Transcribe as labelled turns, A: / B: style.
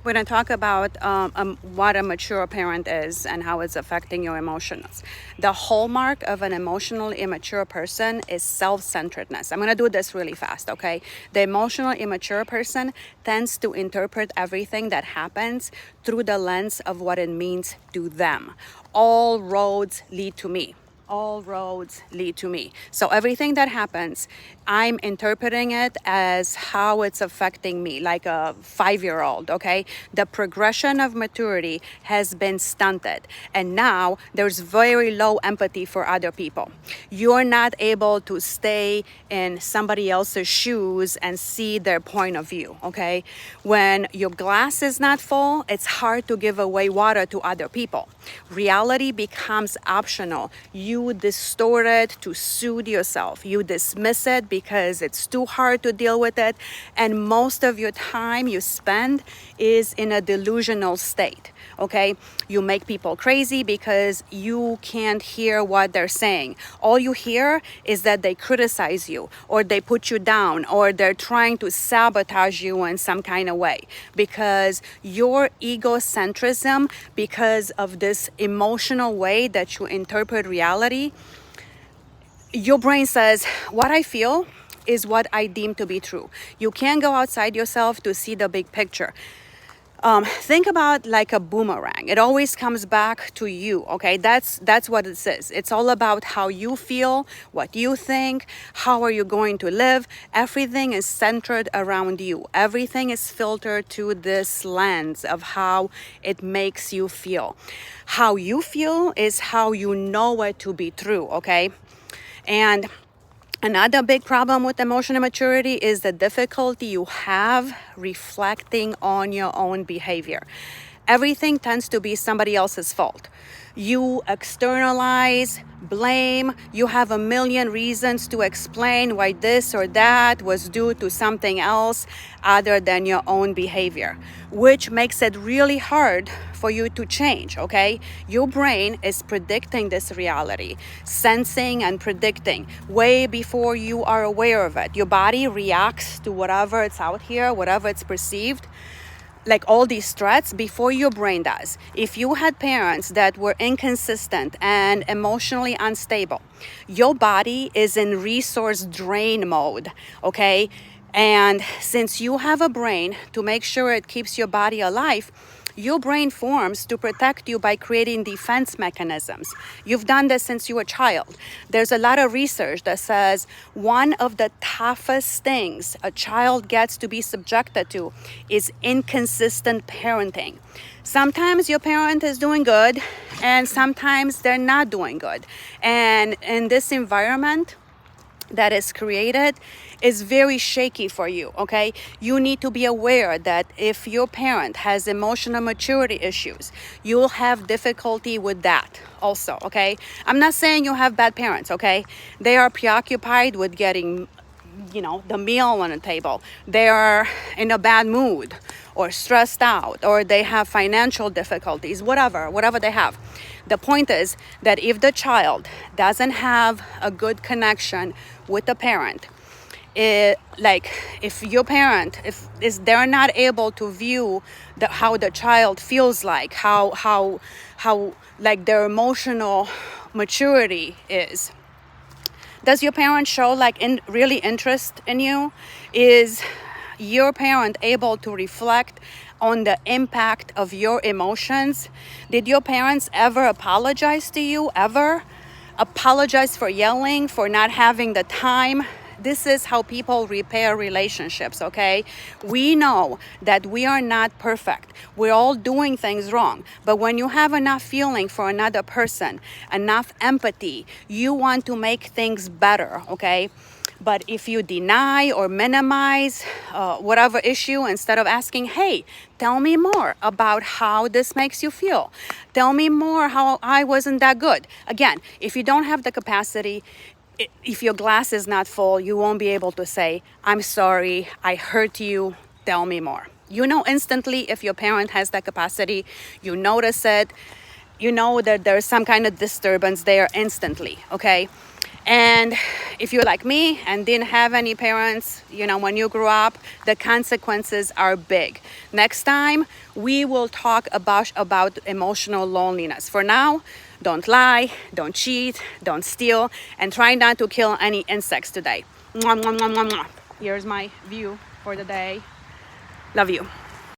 A: We're going to talk about what a mature parent is and how it's affecting your emotions. The hallmark of an emotionally immature person is self-centeredness. I'm going to do this really fast, okay? The emotionally immature person tends to interpret everything that happens through the lens of what it means to them. All roads lead to me. All roads lead to me. So everything that happens, I'm interpreting it as how it's affecting me, like a 5-year-old, okay? The progression of maturity has been stunted. And now there's very low empathy for other people. You're not able to stay in somebody else's shoes and see their point of view, okay? When your glass is not full, it's hard to give away water to other people. Reality becomes optional. You distort it to suit yourself. You dismiss it because it's too hard to deal with it. And most of your time you spend is in a delusional state. Okay, you make people crazy because you can't hear what they're saying. All you hear is that they criticize you, or they put you down, or they're trying to sabotage you in some kind of way, because your egocentrism, because of this emotional way that you interpret reality, your brain says, what I feel is what I deem to be true. You can't go outside yourself to see the big picture. Think about like a boomerang. It always comes back to you, okay? That's what it is. It's all about how you feel, what you think, how are you going to live. Everything is centered around you. Everything is filtered through this lens of how it makes you feel. How you feel is how you know it to be true, okay? And another big problem with emotional maturity is the difficulty you have reflecting on your own behavior. Everything tends to be somebody else's fault. You externalize, blame, you have a million reasons to explain why this or that was due to something else other than your own behavior, which makes it really hard for you to change, okay? Your brain is predicting this reality, sensing and predicting way before you are aware of it. Your body reacts to whatever it's out here, whatever it's perceived, like all these threats, before your brain does. If you had parents that were inconsistent and emotionally unstable, your body is in resource drain mode, okay? And since you have a brain to make sure it keeps your body alive, your brain forms to protect you by creating defense mechanisms. You've done this since you were a child. There's a lot of research that says one of the toughest things a child gets to be subjected to is inconsistent parenting. Sometimes your parent is doing good, and sometimes they're not doing good. And in this environment that is created is very shaky for you, okay? You need to be aware that if your parent has emotional maturity issues, you'll have difficulty with that also, okay? I'm not saying you have bad parents, okay? They are preoccupied with getting, the meal on the table. They are in a bad mood or stressed out, or they have financial difficulties, whatever they have. The point is that if the child doesn't have a good connection with the parent, if your parent, if they're not able to view how the child feels, like how like their emotional maturity is. Does your parent show really interest in you? Is your parent able to reflect on the impact of your emotions? Did your parents ever apologize to you? Ever apologize for yelling, for not having the time? This is how people repair relationships, okay? We know that we are not perfect. We're all doing things wrong. But when you have enough feeling for another person, enough empathy, you want to make things better, okay? But if you deny or minimize whatever issue, instead of asking, hey, tell me more about how this makes you feel. Tell me more how I wasn't that good. Again, if you don't have the capacity, if your glass is not full, you won't be able to say, I'm sorry, I hurt you, tell me more. You know instantly if your parent has that capacity. You notice it. you know that there's some kind of disturbance there instantly, okay? And if you're like me and didn't have any parents, you know, when you grew up, the consequences are big. Next time, we will talk about emotional loneliness. For now, don't lie, don't cheat, don't steal, and try not to kill any insects today. Mwah, mwah, mwah, mwah, mwah. Here's my view for the day. Love you.